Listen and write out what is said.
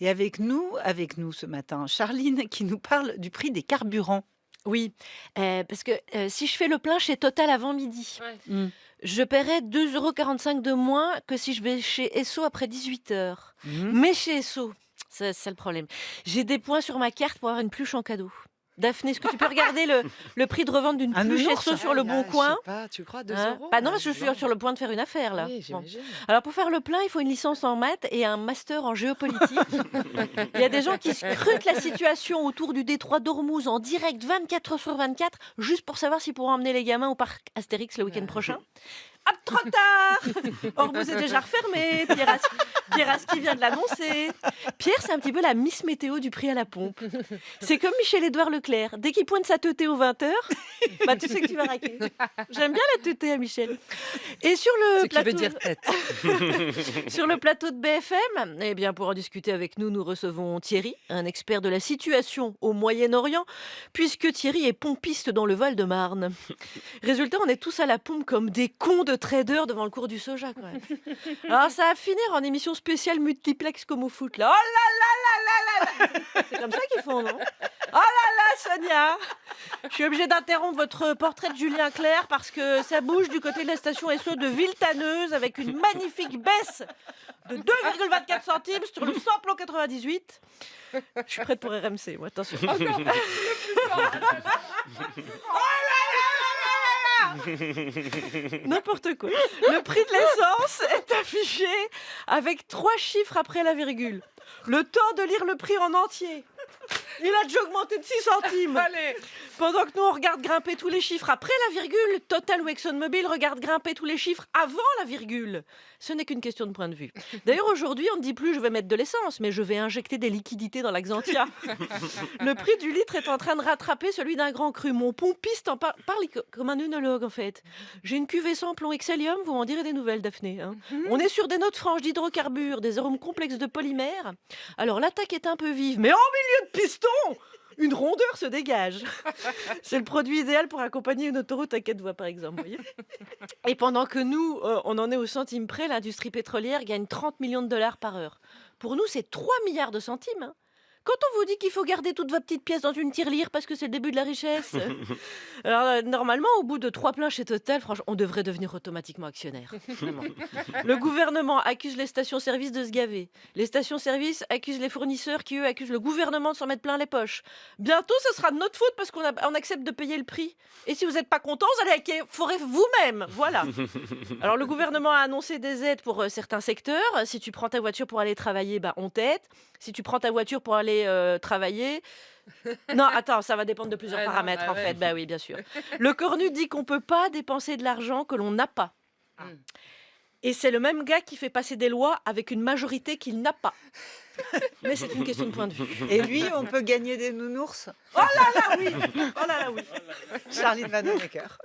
Et avec nous ce matin, Charline qui nous parle du prix des carburants. Oui, parce que, si je fais le plein chez Total avant midi, Ouais. Mmh. je paierai 2,45 € de moins que si je vais chez Esso après 18 h. Mmh. Mais chez Esso, c'est ça le problème, j'ai des points sur ma carte pour avoir une pluche en cadeau. Daphné, est-ce que tu peux regarder le prix de revente d'une Un pluche nounours? Esso sur Ah Le là, Bon je sais Coin? pas, tu crois 2 Hein? €? Bah non, parce que je suis Non. sur le point de faire une affaire là. Oui, Bon. j'imagine. Alors pour faire le plein, il faut une licence en maths et un master en géopolitique. Il y a des gens qui scrutent la situation autour du détroit d'Ormuz en direct 24 h sur 24, juste pour savoir s'ils pourront emmener les gamins au parc Astérix le week-end prochain. Hop, trop tard! Ormuz est déjà refermé, Pieraski vient de l'annoncer. Pierre, c'est un petit peu la Miss Météo du prix à la pompe. C'est comme Michel-Édouard Leclerc. Dès qu'il pointe sa teuté aux 20 h, bah tu sais que tu vas raquer. J'aime bien la teuté à Michel. Et sur Ce le qui veut plateau, dire tête. sur le plateau de BFM, eh bien pour en discuter avec nous, nous recevons Thierry, un expert de la situation au Moyen-Orient, puisque Thierry est pompiste dans le Val-de-Marne. Résultat, on est tous à la pompe comme des cons de traders devant le cours du soja, quand même. Alors ça va finir en émission spéciale multiplex comme au foot, là. Oh là là là là là! C'est comme ça qu'ils font, non? Oh là là, Sonia! Je suis obligée d'interrompre votre portrait de Julien Clerc parce que ça bouge du côté de la station SO de Villetaneuse avec une magnifique baisse de 2,24 centimes sur le samplon 98. Je suis prête pour RMC, moi, attention. Encore le plus fort. N'importe quoi. Le prix de l'essence est affiché avec 3 chiffres après la virgule. Le temps de lire le prix en entier. Il a déjà augmenté de 6 centimes. Allez. Pendant que nous, on regarde grimper tous les chiffres après la virgule, Total ou ExxonMobil regarde grimper tous les chiffres avant la virgule. Ce n'est qu'une question de point de vue. D'ailleurs, aujourd'hui, on ne dit plus je vais mettre de l'essence, mais je vais injecter des liquidités dans l'Axantia. Le prix du litre est en train de rattraper celui d'un grand cru. Mon pompiste en parle comme un œnologue, en fait. J'ai une cuvée sans plomb Excellium, vous m'en direz des nouvelles, Daphné. Hein. On est sur des notes franches d'hydrocarbures, des arômes complexes de polymères. Alors, l'attaque est un peu vive, mais en milieu de piston, une rondeur se dégage. C'est le produit idéal pour accompagner une autoroute à 4 voies, par exemple. Vous voyez. Et pendant que nous, on en est au centime près, l'industrie pétrolière gagne 30 millions de dollars par heure. Pour nous, c'est 3 milliards de centimes. Hein. Quand on vous dit qu'il faut garder toutes vos petites pièces dans une tirelire parce que c'est le début de la richesse. Alors, normalement, au bout de 3 pleins chez Total, franchement, on devrait devenir automatiquement actionnaire. Vraiment. Le gouvernement accuse les stations-service de se gaver. Les stations-service accusent les fournisseurs qui, eux, accusent le gouvernement de s'en mettre plein les poches. Bientôt, ce sera de notre faute parce on accepte de payer le prix. Et si vous n'êtes pas content, vous allez hacker forêt vous-même. Voilà. Alors, le gouvernement a annoncé des aides pour certains secteurs. Si tu prends ta voiture pour aller travailler, bah, on t'aide. Si tu prends ta voiture pour aller travailler... Non, attends, ça va dépendre de plusieurs Ouais, non, paramètres, bah en ouais. fait. Bah oui, bien sûr. Le cornu dit qu'on ne peut pas dépenser de l'argent que l'on n'a pas. Ah. Et c'est le même gars qui fait passer des lois avec une majorité qu'il n'a pas. Mais c'est une question de point de vue. Et lui, on peut gagner des nounours? Oh là là, oui! Oh là là, oui! Charline Vanhoenacker.